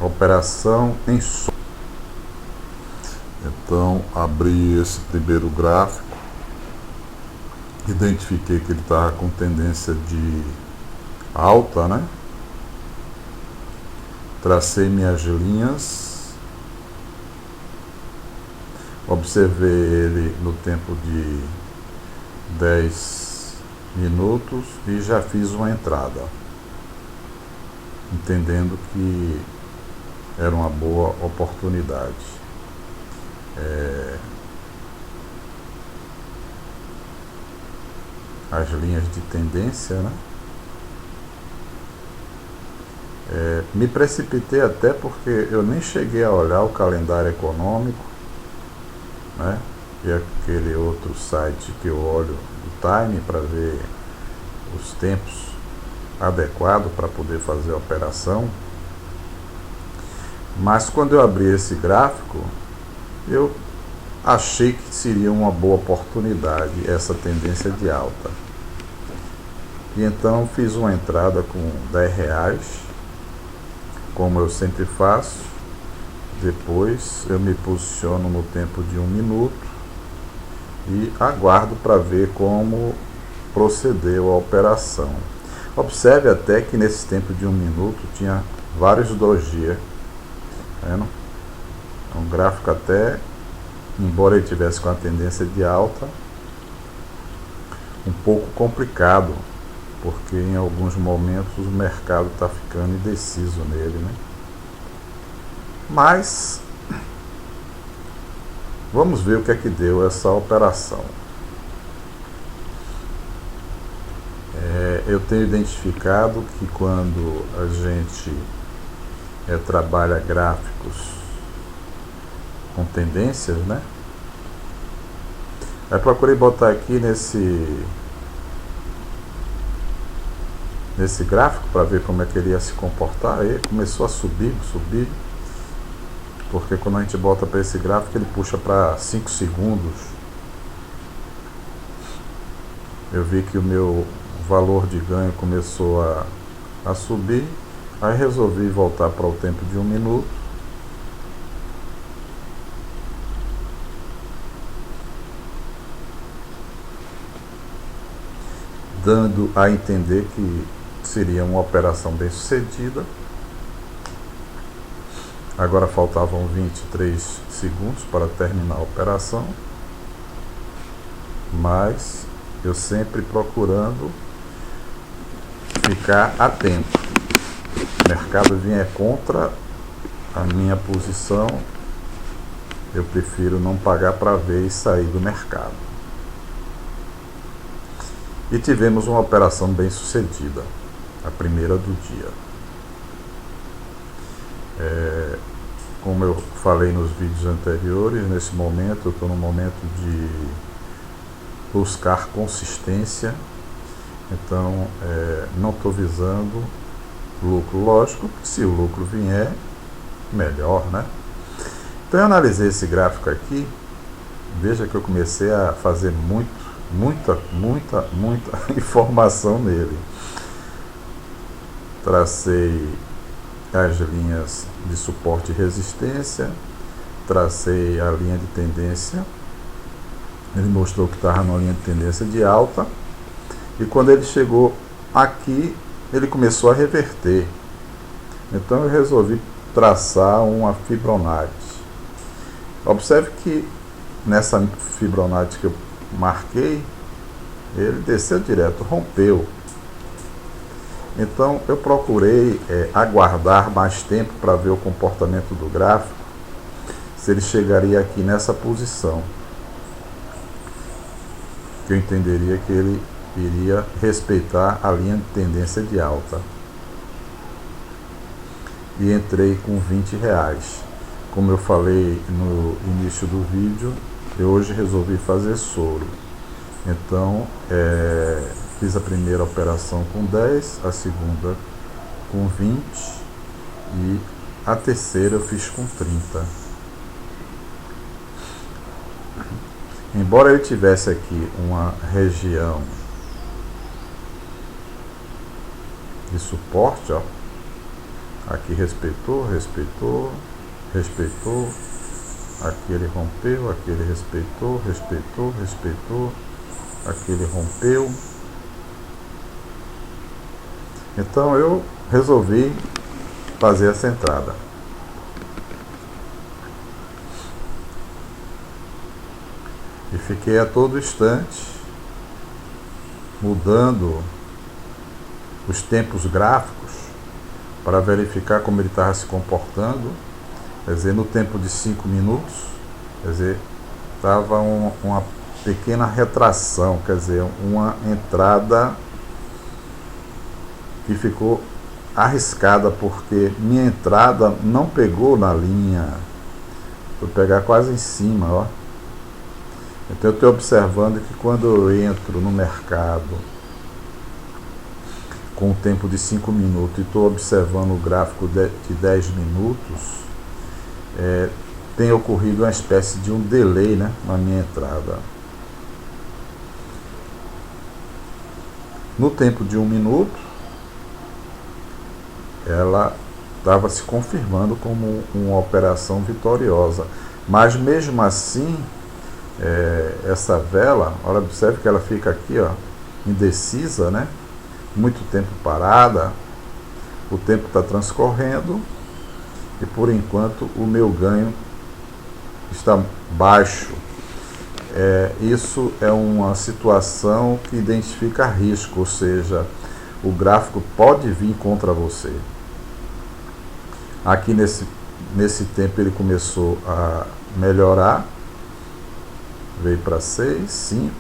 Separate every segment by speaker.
Speaker 1: operação em sombra. Então abri esse primeiro gráfico, identifiquei que ele estava com tendência de alta, né? Tracei minhas linhas, observei ele no tempo de 10 minutos e já fiz uma entrada, entendendo que era uma boa oportunidade. As linhas de tendência, né? Me precipitei até porque eu nem cheguei a olhar o calendário econômico, né? E aquele outro site que eu olho do Time para ver os tempos adequados para poder fazer a operação. Mas quando eu abri esse gráfico, eu achei que seria uma boa oportunidade essa tendência de alta. E então fiz uma entrada com R$10, como eu sempre faço. Depois eu me posiciono no tempo de 1 minuto e aguardo para ver como procedeu a operação. Observe até que nesse tempo de 1 minuto tinha vários dojis, vendo? Um gráfico até, embora ele tivesse com a tendência de alta, um pouco complicado, porque em alguns momentos o mercado está ficando indeciso nele, né? Mas vamos ver o que é que deu essa operação. Eu tenho identificado que quando a gente trabalha gráficos com tendências, né? Eu procurei botar aqui nesse gráfico para ver como é que ele ia se comportar. Aí começou a subir, porque quando a gente bota para esse gráfico ele puxa para 5 segundos. Eu vi que o meu valor de ganho começou a subir, aí resolvi voltar para o tempo de 1 minuto. Dando a entender que seria uma operação bem sucedida. Agora faltavam 23 segundos para terminar a operação, mas eu sempre procurando ficar atento. O mercado vier contra a minha posição, eu prefiro não pagar para ver e sair do mercado. E tivemos uma operação bem sucedida, a primeira do dia. Como eu falei nos vídeos anteriores, nesse momento eu estou no momento de buscar consistência, então não estou visando lucro. Lógico que se o lucro vier, melhor, né? Então eu analisei esse gráfico aqui, veja que eu comecei a fazer muita informação nele. Tracei as linhas de suporte e resistência, tracei a linha de tendência. Ele mostrou que estava numa linha de tendência de alta, e quando ele chegou aqui, ele começou a reverter. Então eu resolvi traçar uma Fibonacci. Observe que nessa Fibonacci que eu marquei, ele desceu direto, rompeu. Então eu procurei aguardar mais tempo para ver o comportamento do gráfico, se ele chegaria aqui nessa posição, que eu entenderia que ele iria respeitar a linha de tendência de alta. E entrei com R$20. Como eu falei no início do vídeo, eu hoje resolvi fazer soro. Então fiz a primeira operação com 10, a segunda com 20 e a terceira eu fiz com 30. Embora ele tivesse aqui uma região de suporte, ó, Aqui respeitou, respeitou, respeitou. Aqui ele rompeu, aqui ele respeitou, respeitou, respeitou. Aqui ele rompeu. Então eu resolvi fazer essa entrada. E fiquei a todo instante mudando os tempos gráficos para verificar como ele estava se comportando. Quer dizer, no tempo de 5 minutos, quer dizer, estava uma pequena retração, quer dizer, uma entrada que ficou arriscada, porque minha entrada não pegou na linha, vou pegar quase em cima, ó. Então eu estou observando que quando eu entro no mercado com o tempo de 5 minutos e estou observando o gráfico de 10 minutos, tem ocorrido uma espécie de um delay, né, na minha entrada. No tempo de 1 minuto, ela estava se confirmando como uma operação vitoriosa. Mas mesmo assim, essa vela, olha, observe que ela fica aqui, ó, indecisa, né? Muito tempo parada, o tempo está transcorrendo e por enquanto o meu ganho está baixo. Isso é uma situação que identifica risco, ou seja, o gráfico pode vir contra você. Aqui nesse tempo ele começou a melhorar, veio para 6, 5,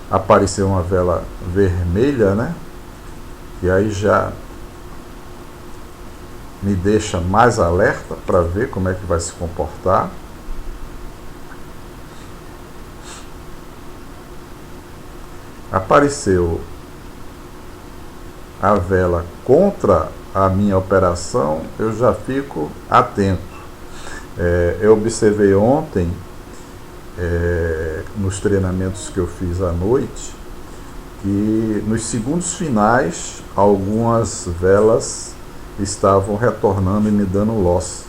Speaker 1: apareceu uma vela vermelha, né? E aí já me deixa mais alerta para ver como é que vai se comportar. Apareceu a vela contra a minha operação, eu já fico atento. Eu observei ontem, nos treinamentos que eu fiz à noite, que nos segundos finais algumas velas estavam retornando e me dando loss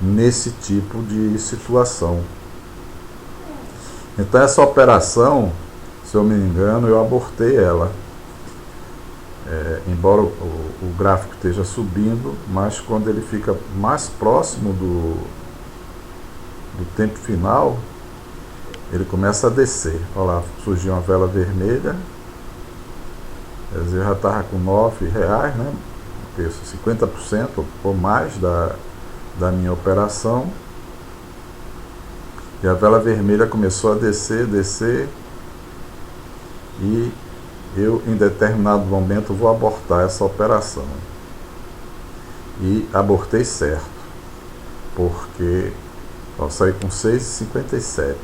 Speaker 1: nesse tipo de situação. Então essa operação, se eu me engano, eu abortei ela. Embora o gráfico esteja subindo, mas quando ele fica mais próximo do tempo final, ele começa a descer. Olha lá, surgiu uma vela vermelha. Quer dizer, eu já estava com R$9, né? 50% ou mais da minha operação. E a vela vermelha começou a descer, e eu, em determinado momento, vou abortar essa operação. E abortei certo, porque eu saí com 6,57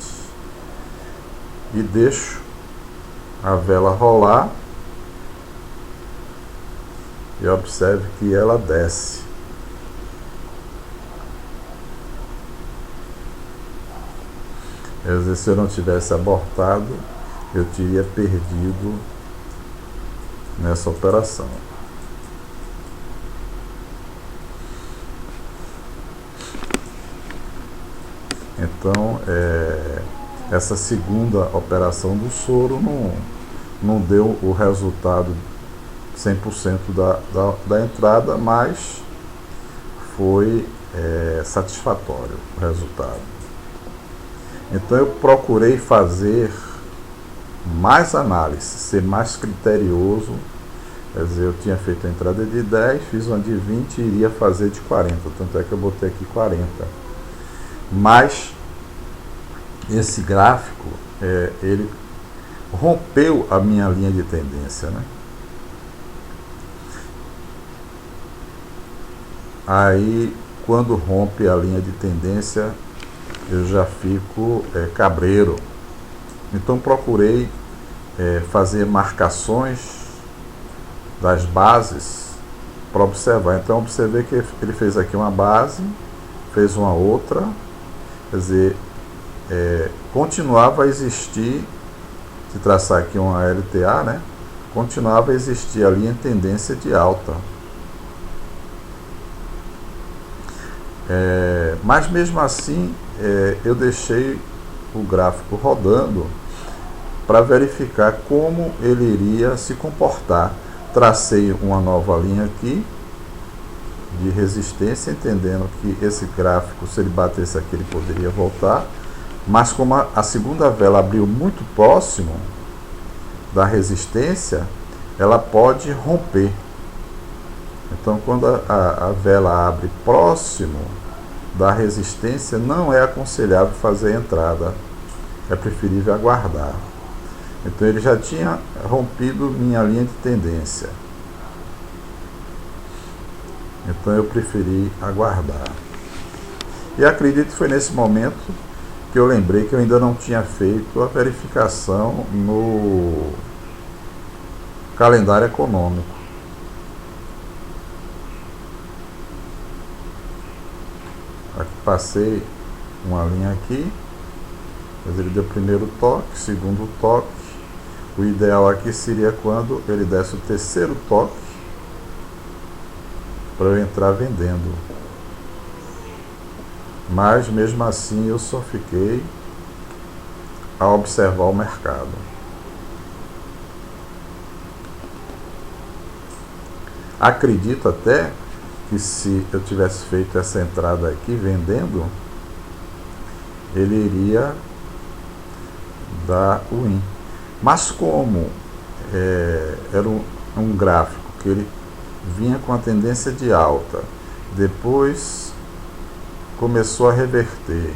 Speaker 1: e deixo a vela rolar e observe que ela desce. Quer dizer, se eu não tivesse abortado, eu teria perdido nessa operação. Então, essa segunda operação do soro não deu o resultado 100% da entrada, mas foi satisfatório o resultado. Então eu procurei fazer mais análise, ser mais criterioso. Quer dizer, eu tinha feito a entrada de 10, fiz uma de 20 e iria fazer de 40, tanto é que eu botei aqui 40. Mas esse gráfico, ele rompeu a minha linha de tendência, né? Aí, quando rompe a linha de tendência, eu já fico cabreiro. Então procurei fazer marcações das bases para observar. Então observei que ele fez aqui uma base, fez uma outra, quer dizer, continuava a existir, se traçar aqui uma LTA, né? Continuava a existir ali em tendência de alta. Mas mesmo assim, eu deixei o gráfico rodando para verificar como ele iria se comportar. Tracei uma nova linha aqui de resistência, entendendo que esse gráfico, se ele batesse aqui, ele poderia voltar, mas como a segunda vela abriu muito próximo da resistência, ela pode romper. Então, quando a vela abre próximo da resistência, não é aconselhável fazer a entrada, é preferível aguardar. Então, ele já tinha rompido minha linha de tendência, então eu preferi aguardar. E acredito que foi nesse momento que eu lembrei que eu ainda não tinha feito a verificação no calendário econômico. Aqui passei uma linha aqui, mas ele deu primeiro toque, segundo toque. O ideal aqui seria quando ele desse o terceiro toque, para eu entrar vendendo. Mas mesmo assim eu só fiquei a observar o mercado. Acredito até que se eu tivesse feito essa entrada aqui vendendo, ele iria dar win. Mas como era um gráfico que ele vinha com a tendência de alta, depois começou a reverter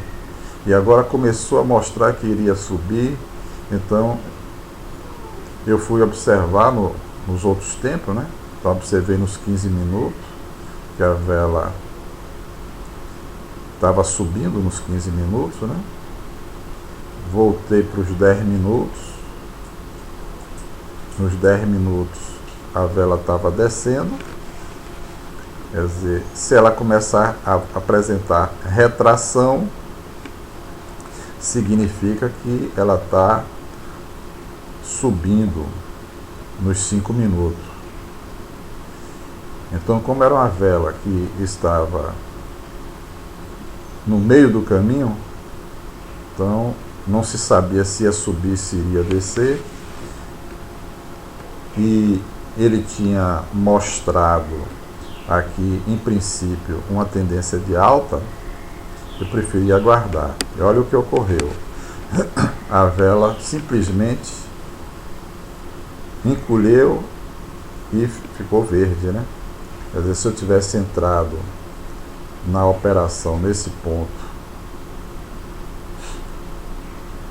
Speaker 1: e agora começou a mostrar que iria subir, então eu fui observar nos outros tempos, né? Então observei nos 15 minutos que a vela estava subindo nos 15 minutos, né? Voltei para os 10 minutos. Nos 10 minutos a vela estava descendo. Quer dizer, se ela começar a apresentar retração, significa que ela está subindo nos 5 minutos. Então, como era uma vela que estava no meio do caminho, então não se sabia se ia subir, se iria descer, e ele tinha mostrado aqui, em princípio, uma tendência de alta, eu preferi aguardar. E olha o que ocorreu. A vela simplesmente encolheu e ficou verde, né? Quer dizer, se eu tivesse entrado na operação nesse ponto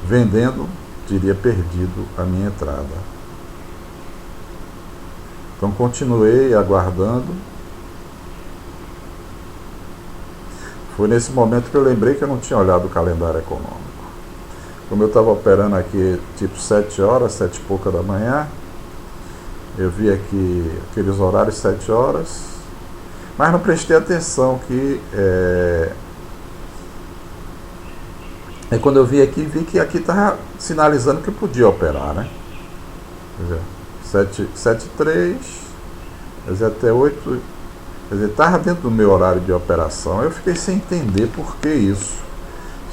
Speaker 1: vendendo, teria perdido a minha entrada. Então continuei aguardando. Foi nesse momento que eu lembrei que eu não tinha olhado o calendário econômico. Como eu estava operando aqui tipo 7 horas, 7 e pouca da manhã, eu vi aqui aqueles horários 7 horas, mas não prestei atenção que e quando eu vi que aqui estava sinalizando que eu podia operar, né? Quer dizer, 7h03, quer dizer, até 8, quer dizer, estava dentro do meu horário de operação. Eu fiquei sem entender por que isso,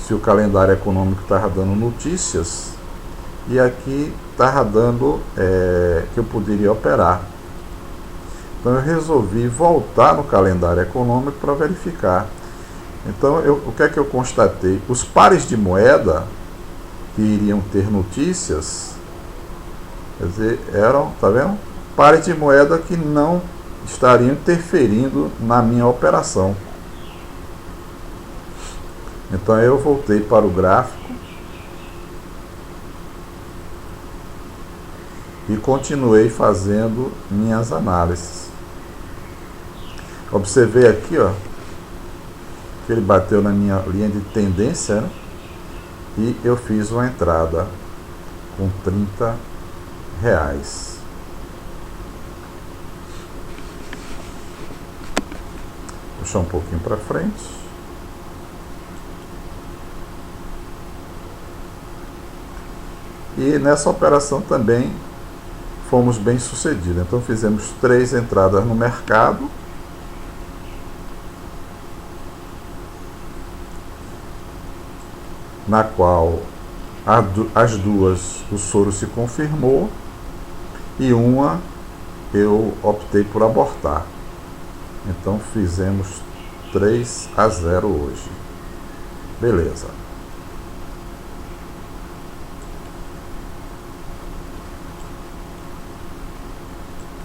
Speaker 1: se o calendário econômico estava dando notícias e aqui estava dando que eu poderia operar. Então eu resolvi voltar no calendário econômico para verificar. Então o que é que eu constatei? Os pares de moeda que iriam ter notícias, quer dizer, eram, tá vendo? Pares de moeda que não estariam interferindo na minha operação. Então eu voltei para o gráfico e continuei fazendo minhas análises. Observei aqui, ó, que ele bateu na minha linha de tendência, né? E eu fiz uma entrada com R$30. Puxar um pouquinho para frente. E nessa operação também fomos bem sucedidos. Então fizemos 3 entradas no mercado. na qual as duas o soro se confirmou e uma eu optei por abortar. Então fizemos 3-0 hoje. Beleza.